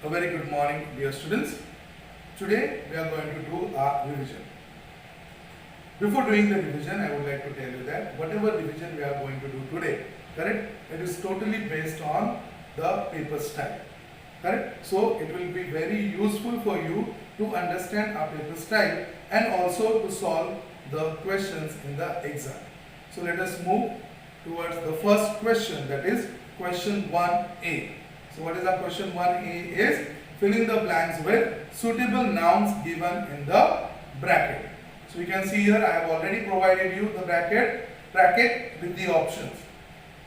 A very good morning, dear students. Today we are going to do our revision. Before doing the revision, I would like to tell you that whatever revision we are going to do today, correct, it is totally based on the paper style, correct. So it will be very useful for you to understand our paper style and also to solve the questions in the exam. So let us move towards the first question, that is question 1A. So what is our question 1A is fill in the blanks with suitable nouns given in the bracket. So you can see here I have already provided you the bracket with the options.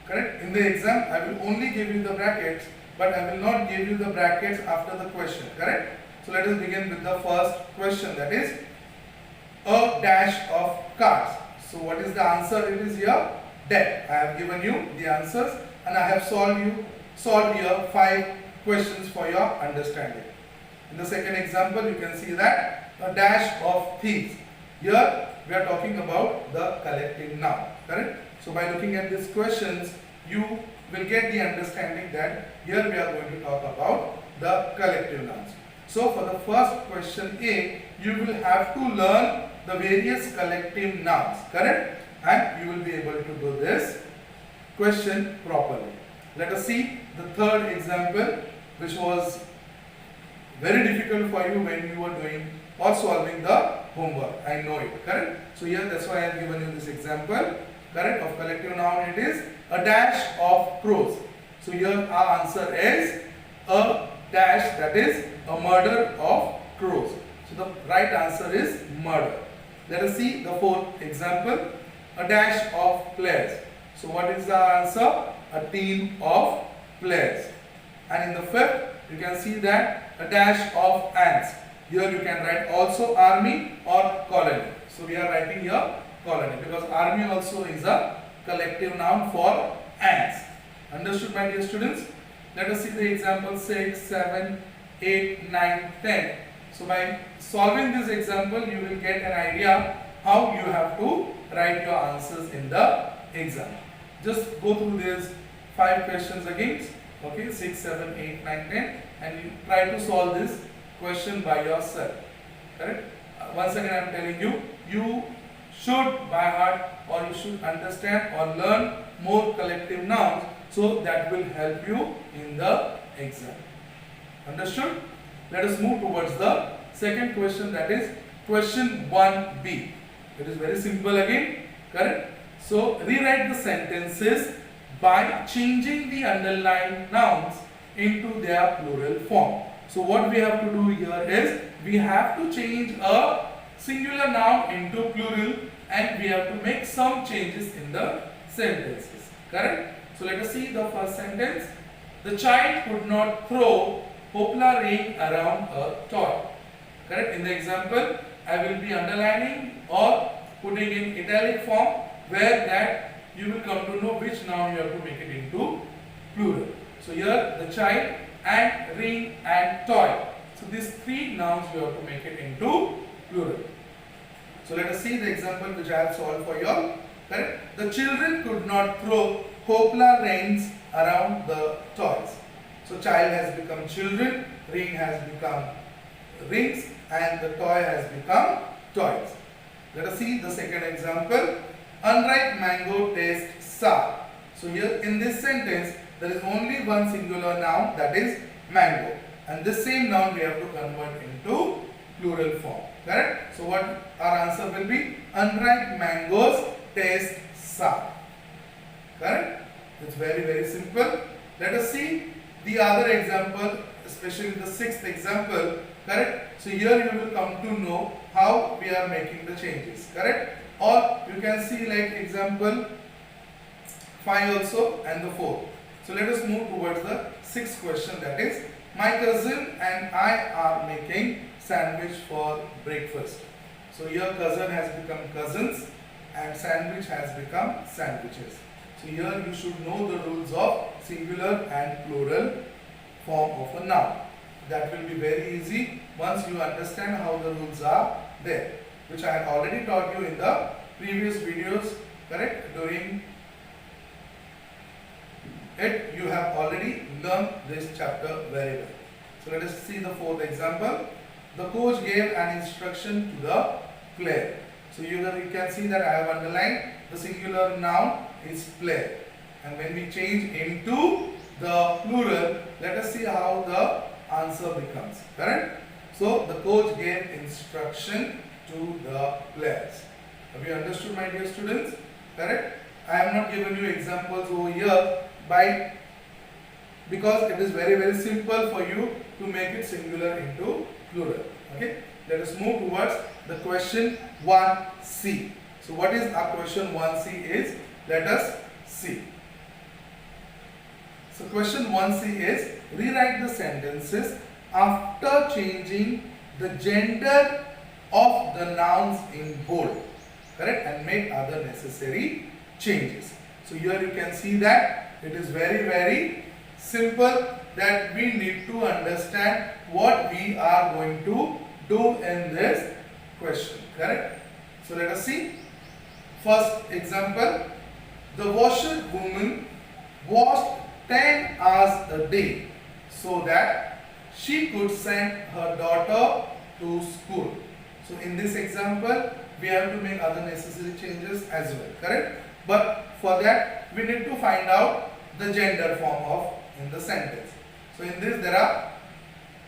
Correct? In the exam I will only give you the brackets, but I will not give you the brackets after the question. Correct? So let us begin with the first question, that is a dash of cards. So what is the answer? It is here deck. I have given you the answers and I have solved here 5 questions for your understanding. In the second example, you can see that a dash of thieves. Here we are talking about the collective noun, correct? So by looking at these questions, you will get the understanding that here we are going to talk about the collective nouns. So for the first question A, you will have to learn the various collective nouns, correct? And you will be able to do this question properly. Let us see the third example, which was very difficult for you when you were doing or solving the homework. I know it, correct? So here that's why I have given you this example, correct, of collective noun. It is a dash of crows. So here our answer is a dash, that is a murder of crows. So the right answer is murder. Let us see the fourth example, a dash of players. So what is the answer? A team of players. And in the fifth, you can see that a dash of ants. Here you can write also army or colony. So we are writing here colony because army also is a collective noun for ants. Understood, my dear students? Let us see the example 6, 7, 8, 9, 10. So by solving this example, you will get an idea how you have to write your answers in the exam. Just go through these 5 questions again, okay, 6, 7, 8, 9, 10, and you try to solve this question by yourself, correct? Once again I am telling you, you should by heart or you should understand or learn more collective nouns, so that will help you in the exam. Understood? Let us move towards the second question, that is question 1B. It is very simple again, correct? So rewrite the sentences by changing the underlined nouns into their plural form. So what we have to do here is we have to change a singular noun into plural and we have to make some changes in the sentences, correct? So let us see the first sentence. The child could not throw poplar ring around a toy. Correct? In the example, I will be underlining or putting in italic form, where that you will come to know which noun you have to make it into plural. So here the child and ring and toy. So these 3 nouns you have to make it into plural. So let us see the example which I have solved for you all. Correct? The children could not throw poplar rings around the toys. So child has become children, ring has become rings, and the toy has become toys. Let us see the second example. Unripe mango tastes sour. So here in this sentence there is only one singular noun, that is mango, and this same noun we have to convert into plural form, correct? So what our answer will be? Unripe mangoes taste sour, correct? It's very simple. Let us see the other example, especially the 6th example, correct? So here you will come to know how we are making the changes, correct? Or you can see like example 5 also and the 4th. So let us move towards the 6th question, that is my cousin and I are making sandwich for breakfast. So here cousin has become cousins and sandwich has become sandwiches. So here you should know the rules of singular and plural form of a noun. That will be very easy once you understand how the rules are there, which I had already taught you in the previous videos, correct? During it you have already learned this chapter very well. So let us see the fourth example. The coach gave an instruction to the player. So you can see that I have underlined the singular noun is player. And when we change into the plural, let us see how the answer becomes. Correct? So the coach gave instruction to the players. Have you understood, my dear students? Correct? I have not given you examples over here because it is very simple for you to make it singular into plural. Okay? Let us move towards the question 1C. So what is our question 1C is? Let us see. So question 1C is rewrite the sentences after changing the gender of the nouns in bold. Correct? And make other necessary changes. So here you can see that it is very simple, that we need to understand what we are going to do in this question. Correct? So let us see. First example, the washerwoman washed 10 hours a day so that she could send her daughter to school. So in this example, we have to make other necessary changes as well. Correct? But for that, we need to find out the gender form of in the sentence. So in this, there are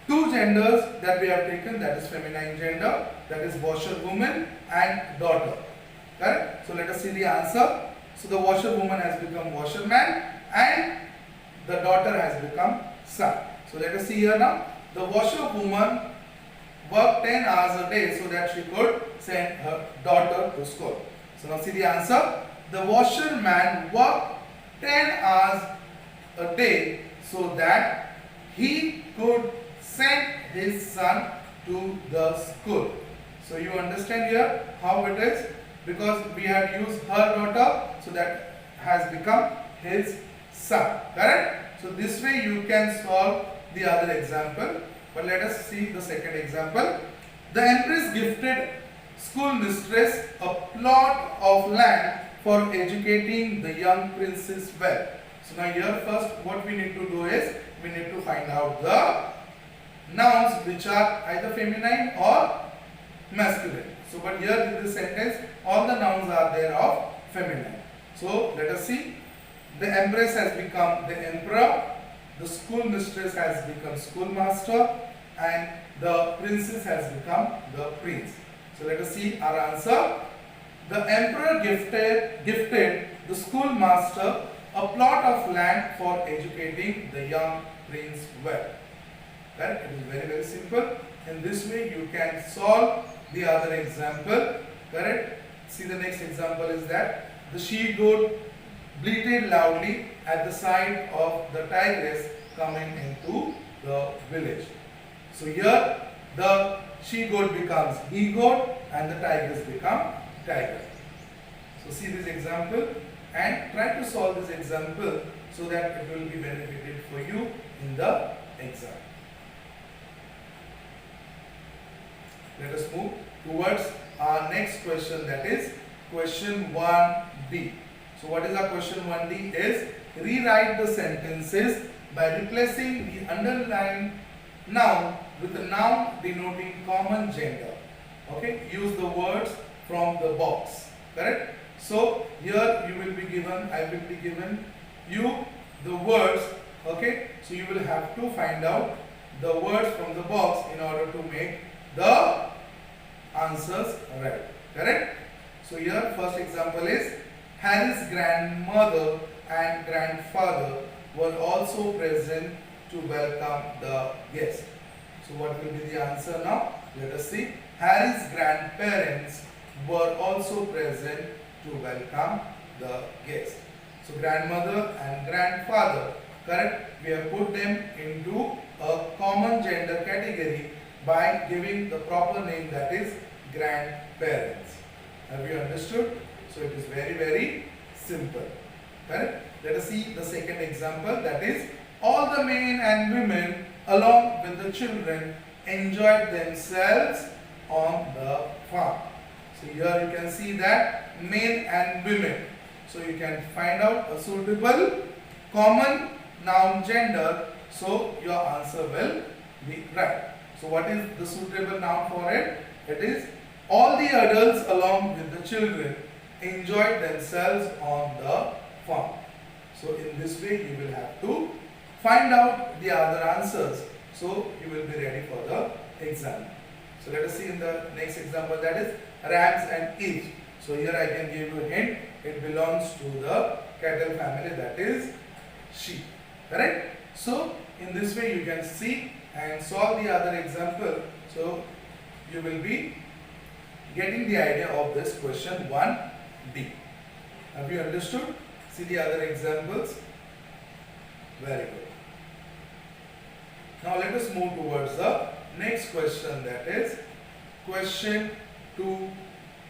two genders that we have taken, that is feminine gender, that is washerwoman and daughter. Correct? So let us see the answer. So the washerwoman has become washerman and the daughter has become son. So let us see here now. The washerwoman worked 10 hours a day so that she could send her daughter to school. So now see the answer. The washerman worked 10 hours a day so that he could send his son to the school. So you understand here how it is, because we have used her daughter, so that has become his son. Correct? So this way you can solve the other example. But let us see the second example. The empress gifted schoolmistress a plot of land for educating the young princess well. So now here first what we need to do is we need to find out the nouns which are either feminine or masculine. So but here in this sentence all the nouns are there of feminine. So let us see. The empress has become the emperor, the schoolmistress has become schoolmaster, and the princess has become the prince. So let us see our answer. The emperor gifted the schoolmaster a plot of land for educating the young prince well. Correct? It is very simple. In this way you can solve the other example. Correct? See the next example is that the she-goat bleated loudly at the sight of the tigress coming into the village. So here the she-goat becomes he-goat and the tigress become tiger. So see this example and try to solve this example so that it will be benefited for you in the exam. Let us move towards our next question, that is question 1D. So what is our question 1D is rewrite the sentences by replacing the underlined noun with a noun denoting common gender. Okay, use the words from the box. Correct? So here you will be given, I will be given you the words. Okay, so you will have to find out the words from the box in order to make the answers right. Correct? So here first example is Harry's grandmother and grandfather were also present to welcome the guest. So what will be the answer now? Let us see. Harry's grandparents were also present to welcome the guest. So grandmother and grandfather, correct? We have put them into a common gender category by giving the proper name, that is grandparents. Have you understood? So it is very simple. Correct? Let us see the second example, that is all the men and women along with the children enjoyed themselves on the farm. So here you can see that men and women. So you can find out a suitable common noun gender, so your answer will be right. So what is the suitable noun for it? It is all the adults along with the children enjoyed themselves on the farm. So in this way you will have to find out the other answers, so you will be ready for the exam. So let us see in the next example, that is rams and each. So here I can give you a hint, it belongs to the cattle family, that is sheep. Correct? So in this way you can see and solve the other example. So you will be getting the idea of this question 1D. Have you understood? See the other examples. Very good. Now let us move towards the next question, that is question 2A.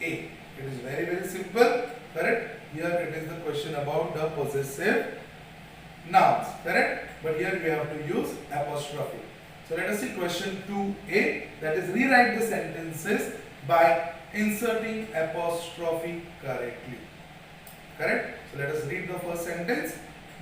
It is very, very simple. Correct? Here it is the question about the possessive nouns. Correct? But here we have to use apostrophe. So let us see question 2A, that is rewrite the sentences by inserting apostrophe correctly. Correct? So let us read the first sentence.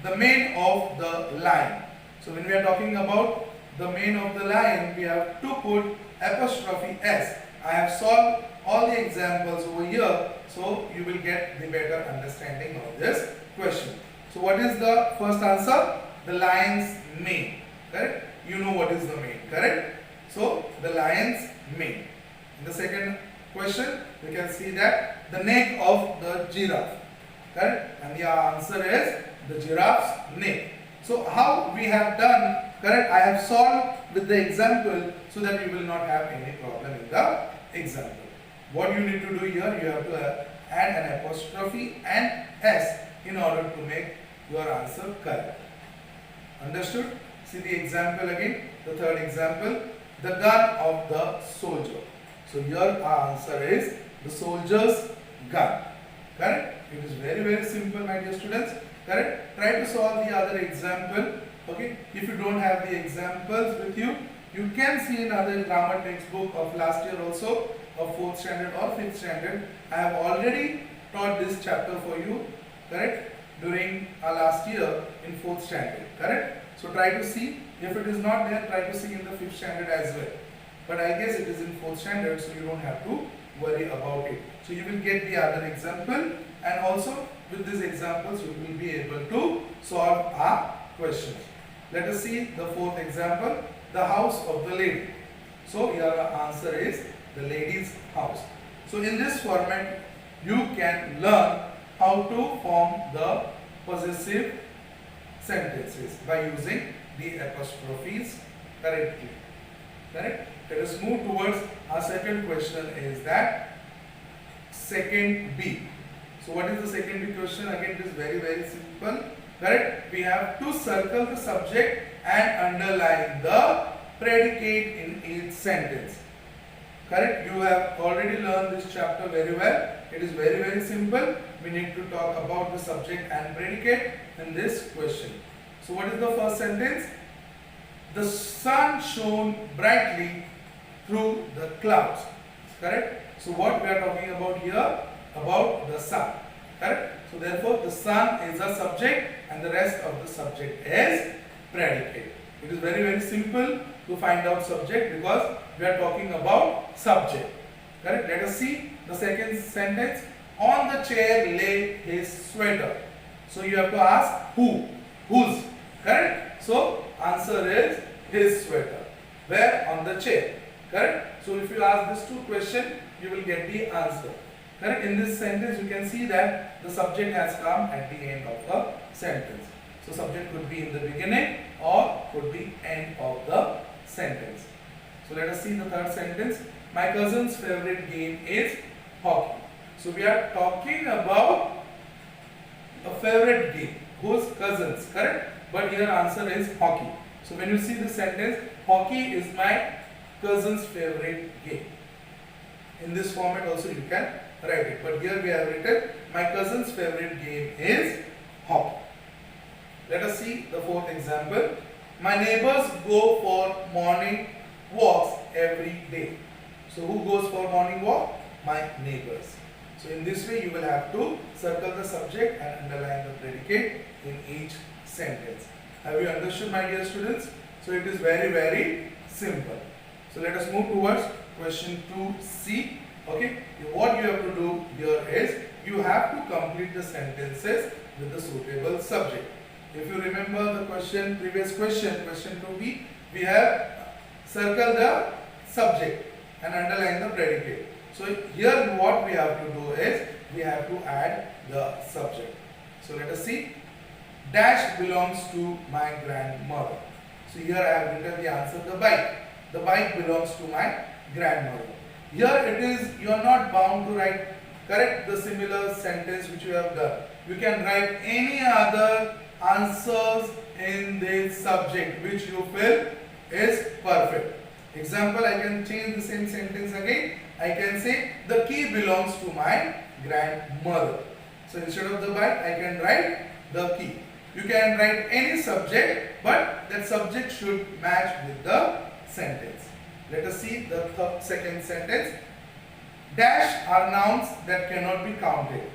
The mane of the lion. So when we are talking about the mane of the lion, we have to put apostrophe S. I have solved all the examples over here, so you will get the better understanding of this question. So what is the first answer? The lion's mane. Correct? You know what is the mane. Correct? So the lion's mane. In the second question, we can see that the neck of the giraffe. Correct? And the answer is the giraffe's neck. So how we have done, correct? I have solved with the example so that you will not have any problem in the example. What you need to do here, you have to add an apostrophe and S in order to make your answer correct. Understood? See the example again, the third example, the gun of the soldier. So here our answer is the soldier's gun. Correct? It is very, very simple, my dear students. Correct? Try to solve the other example. Okay? If you don't have the examples with you, you can see in other grammar textbook of last year also, of 4th standard or 5th standard. I have already taught this chapter for you. Correct? During our last year in 4th standard. Correct? So try to see. If it is not there, try to see in the 5th standard as well. But I guess it is in 4th standard, so you don't have to worry about it. So you will get the other example, and also with these examples you will be able to solve our questions. Let us see the fourth example, the house of the lady. So here our answer is the lady's house. So in this format you can learn how to form the possessive sentences by using the apostrophes correctly. Correct? Let us move towards our second question, is that second B. So what is the second B question? Again, it is very, very simple. Correct? We have to circle the subject and underline the predicate in each sentence. Correct? You have already learned this chapter very well. It is very, very simple. We need to talk about the subject and predicate in this question. So what is the first sentence? The sun shone brightly through the clouds. Correct? So what we are talking about here? About the sun. Correct? So therefore the sun is a subject and the rest of the subject is predicate. It is very, very simple to find out subject because we are talking about subject. Correct? Let us see the second sentence. On the chair lay his sweater. So you have to ask who? Whose? Correct? So answer is his sweater. Where? On the chair. Correct? So if you ask these two questions, you will get the answer. Correct? In this sentence, you can see that the subject has come at the end of the sentence. So subject could be in the beginning or could be end of the sentence. So let us see the third sentence. My cousin's favorite game is hockey. So we are talking about a favorite game. Whose cousins? Correct? But here answer is hockey. So when you see the sentence, hockey is my cousin's favorite game. In this format also you can write it. But here we have written, my cousin's favorite game is hockey. Let us see the fourth example. My neighbors go for morning walks every day. So who goes for morning walk? My neighbors. So in this way you will have to circle the subject and underline the predicate in each sentence. Have you understood, my dear students? So it is very, very simple. So let us move towards question 2C. Okay, what you have to do here is you have to complete the sentences with the suitable subject. If you remember the question, previous question 2B, we have circled the subject and underline the predicate. So here what we have to do is we have to add the subject. So let us see. Dash belongs to my grandmother. So here I have written the answer, the bike. The bike belongs to my grandmother. Here it is, you are not bound to write correct the similar sentence which you have done. You can write any other answers in this subject which you feel is perfect. Example, I can change the same sentence again. I can say the key belongs to my grandmother. So instead of the bike, I can write the key. You can write any subject, but that subject should match with the sentence. Let us see the second sentence. Dash are nouns that cannot be counted.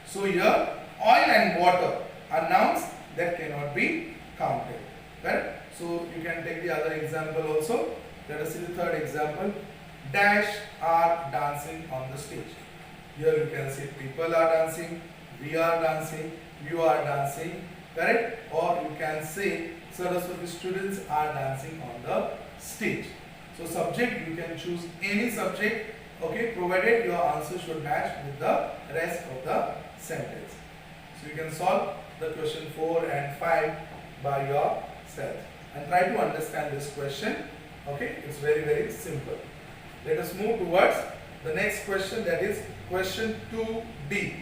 So here, oil and water are nouns that cannot be counted. Right? So you can take the other example also. Let us see the third example. Dash are dancing on the stage. Here you can see people are dancing, we are dancing, you are dancing, correct? Or you can say Saraswati students are dancing on the stage. So subject, you can choose any subject, okay, provided your answer should match with the rest of the sentence. So you can solve the question 4 and 5 by yourself and try to understand this question. Okay, it's very simple. Let us move towards the next question, that is question 2D.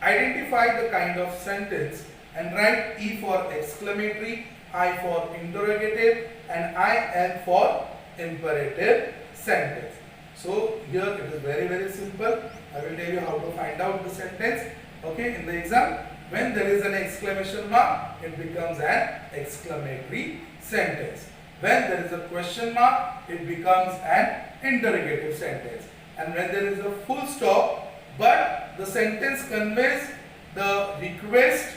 Identify the kind of sentence and write E for exclamatory, I for interrogative and IN for imperative sentence. So here it is very simple. I will tell you how to find out the sentence. Okay, in the exam, when there is an exclamation mark, it becomes an exclamatory sentence. When there is a question mark, it becomes an interrogative sentence. And when there is a full stop, but the sentence conveys the request,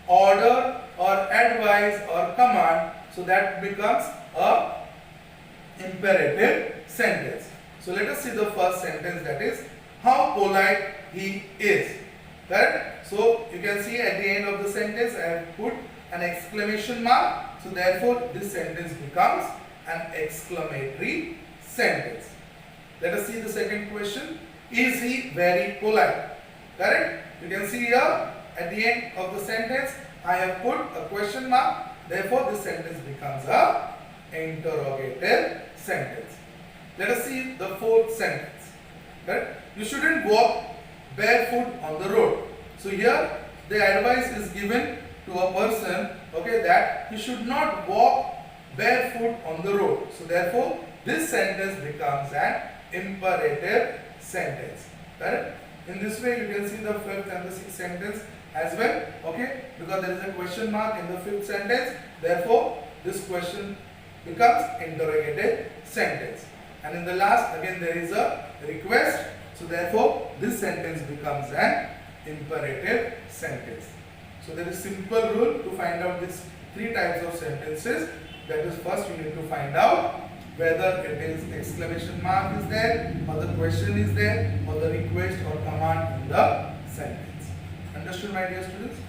order or advice or command, so that becomes a imperative sentence. So let us see the first sentence, that is how polite he is. Correct? So you can see at the end of the sentence I have put an exclamation mark. So therefore this sentence becomes an exclamatory sentence. Let us see the second question. Is he very polite? Correct? You can see here at the end of the sentence I have put a question mark. Therefore this sentence becomes a interrogative sentence. Let us see the fourth sentence. Correct? You shouldn't walk barefoot on the road. So here the advice is given to a person, okay, that he should not walk barefoot on the road. So therefore this sentence becomes an imperative sentence. Correct? In this way you can see the fifth and the sixth sentence as well, okay, because there is a question mark in the fifth sentence. Therefore this question becomes interrogative sentence. And in the last again there is a request. So therefore this sentence becomes an imperative sentence. So there is simple rule to find out these three types of sentences. That is, first you need to find out whether it is exclamation mark is there, or the question is there, or the request or command in the sentence. Understood, my dear students?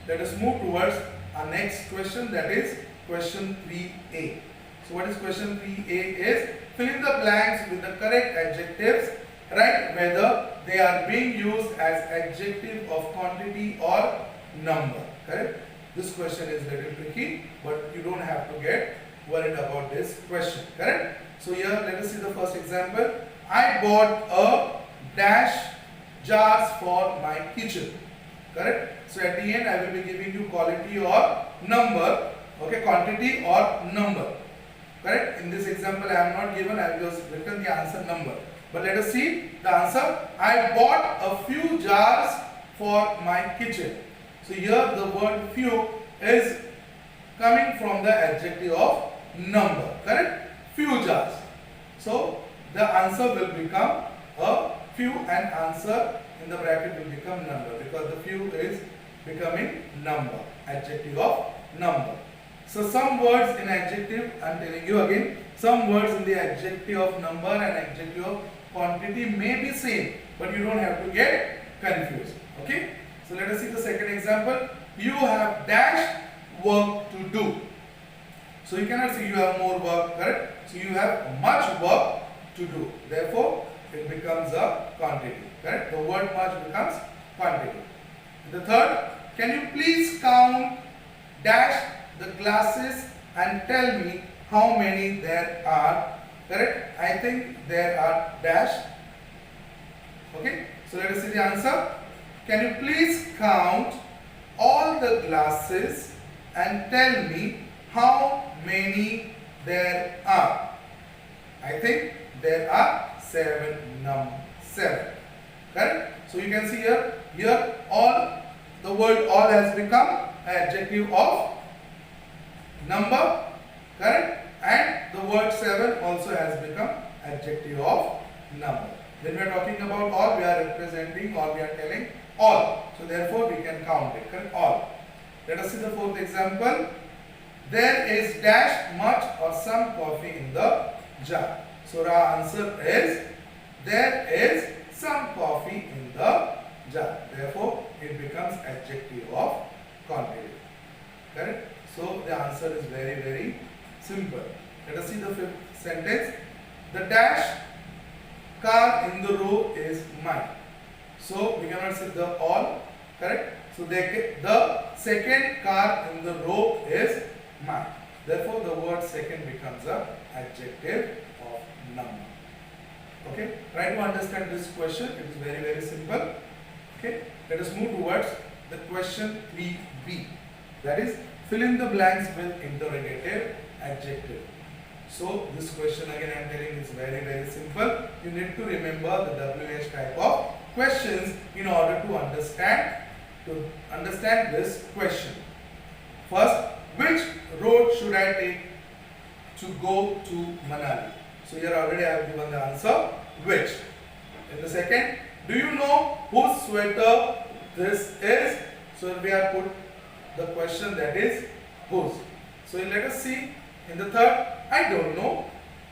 Let us move towards our next question, that is question 3A. So what is question 3A is, fill in the blanks with the correct adjectives. Write whether they are being used as adjective of quantity or number. Correct? This question is a little tricky, but you don't have to get worried about this question. Correct? So here let us see the first example. I bought a dash jars for my kitchen. Correct? So at the end I will be giving you quality or number. Okay, quantity or number. Correct? In this example I am not given, I have just written the answer number. But let us see the answer. I bought a few jars for my kitchen. So here the word few is coming from the adjective of number. Correct? Few jars. So the answer will become a few and answer in the bracket will become number, because the few is becoming number, adjective of number. So some words in adjective, I am telling you again, some words in the adjective of number and adjective of quantity may be same, but you don't have to get confused. Okay? So let us see the second example. You have dash work to do. So you cannot say you have more work, correct? So you have much work to do. Therefore, it becomes a quantity, correct? The word much becomes quantity. The third, can you please count dash the glasses and tell me how many there are, correct? I think there are dash. Okay, so let us see the answer. Can you please count all the glasses and tell me how many there are? I think there are 7. Correct? So you can see here all, the word all has become an adjective of number, correct? And the word 7 also has become adjective of number. When we are talking about all, we are representing or we are telling all. So therefore we can count it, correct? All. Let us see the fourth example. There is dash much or some coffee in the jar. So our answer is there is some coffee in the jar. Therefore it becomes adjective of quantity. Correct? So the answer is very, very simple. Let us see the fifth sentence. The dash car in the row is mine. So we cannot say the all, correct? So the second car in the row is mine. Therefore the word second becomes an adjective of number. Okay? Try to understand this question. It is very, very simple. Okay? Let us move towards the question 3b. That is, fill in the blanks with interrogative adjective. So this question again I am telling is very, very simple. You need to remember the WH type of questions in order to understand this question. First, which road should I take to go to Manali? So here already I have given the answer, which. In the second, do you know whose sweater this is? So we have put the question, that is whose. So let us see. In the third, I don't know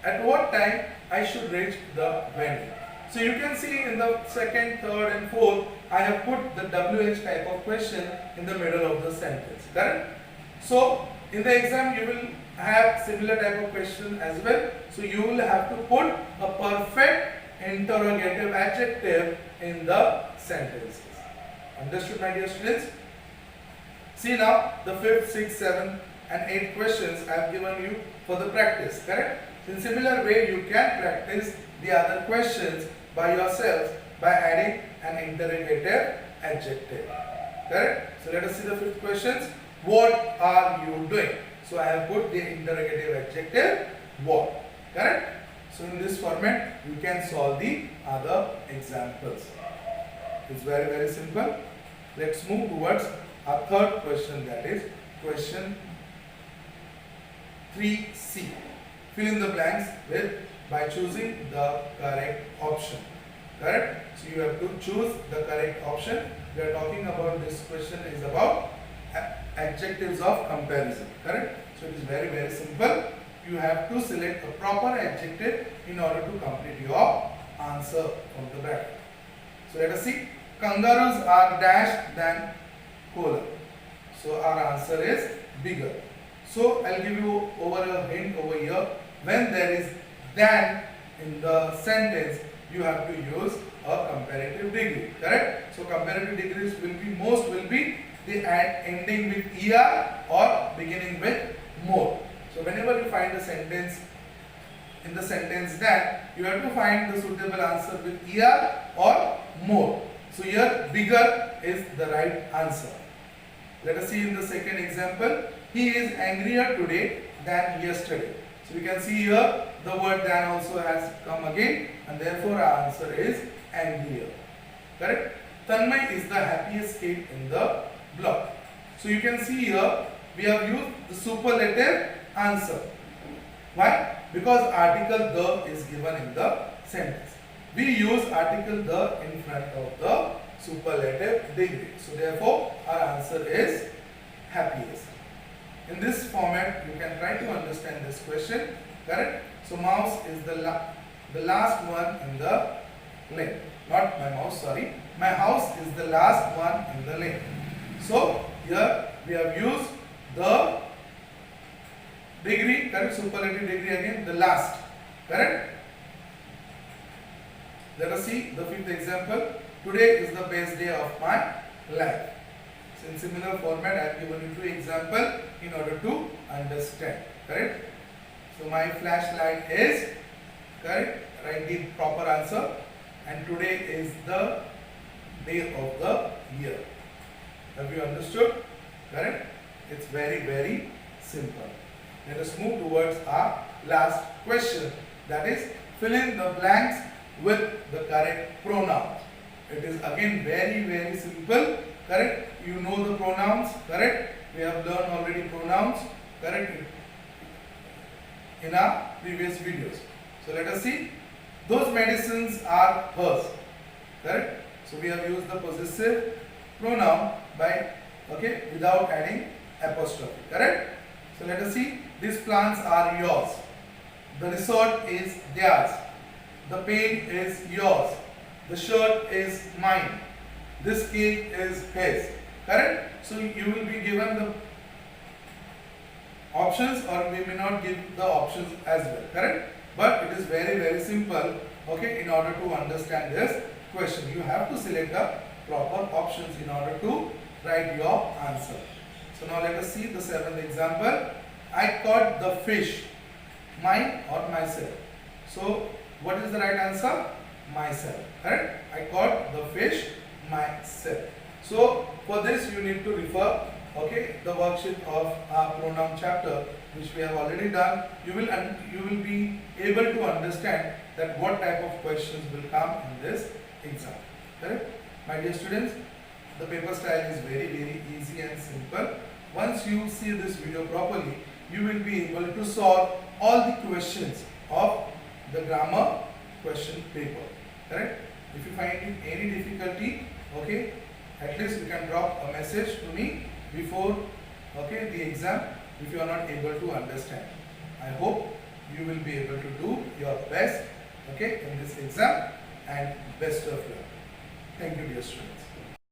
at what time I should reach the venue. So you can see in the second, third and fourth, I have put the WH type of question in the middle of the sentence, correct? So in the exam you will have similar type of question as well. So you will have to put a perfect interrogative adjective in the sentences. Understood, my dear students? See now the 5th, 6th, 7th and 8th questions I have given you for the practice, correct? In similar way you can practice the other questions by yourself by adding an interrogative adjective, correct? So let us see the 5th questions. What are you doing? So I have put the interrogative adjective what, correct? So in this format you can solve the other examples. It's very, very simple. Let's move towards our third question, that is question 3c. Fill in the blanks by choosing the correct option, correct? So you have to choose the correct option. We are talking about, this question is about adjectives of comparison, correct? So it is very, very simple. You have to select a proper adjective in order to complete your answer from the bracket. So let us see. Kangaroos are dash than koala. So our answer is bigger. So I'll give you over a hint over here. When there is than in the sentence, you have to use a comparative degree, correct? So comparative degrees will be, most will be the ending with er or beginning with more. So whenever you find a sentence in the sentence than, you have to find the suitable answer with er or more. So here bigger is the right answer. Let us see in the second example. He is angrier today than yesterday. So we can see here the word than also has come again, and therefore our answer is angrier, correct? Tanmay is the happiest kid in the block. So you can see here we have used the superlative answer. Why? Because article the is given in the sentence. We use article the in front of the superlative degree. So therefore our answer is happiest. in this format you can try to understand this question, correct? So mouse is the last one in the lane. Not my mouse, sorry. My house is the last one in the lane. So here we have used the degree, correct? Superlative degree again, the last, correct? Let us see the fifth example. Today is the best day of my life. So in similar format I have given you two examples in order to understand, correct? So my flashlight is, correct? Write the proper answer. And today is the day of the year. Have you understood? Correct? It's very simple. Let us move towards our last question. That is, fill in the blanks with the correct pronoun. It is again very simple. Correct? You know the pronouns. Correct? We have learned already pronouns. Correct? In our previous videos. So let us see. Those medicines are hers. Correct? So we have used the possessive pronoun by, okay, without adding apostrophe. Correct? So let us see. These plants are yours. The resort is theirs. The pen is yours. The shirt is mine. This cake is his. Correct? So you will be given the options, or we may not give the options as well. Correct? But it is very simple, okay, in order to understand this question. You have to select the proper options in order to write your answer. So now let us see the seventh example. I caught the fish. Mine or myself? So what is the right answer? Myself. Correct? I caught the fish myself. So for this you need to refer, okay, the worksheet of our pronoun chapter, which we have already done. You will be able to understand that what type of questions will come in this exam. Correct? My dear students, the paper style is very easy and simple. Once you see this video properly, you will be able to solve all the questions of the grammar question paper. Correct? If you find any difficulty, okay, at least you can drop a message to me before, okay, the exam if you are not able to understand. I hope you will be able to do your best, okay, in this exam, and best of luck. Thank you, dear students.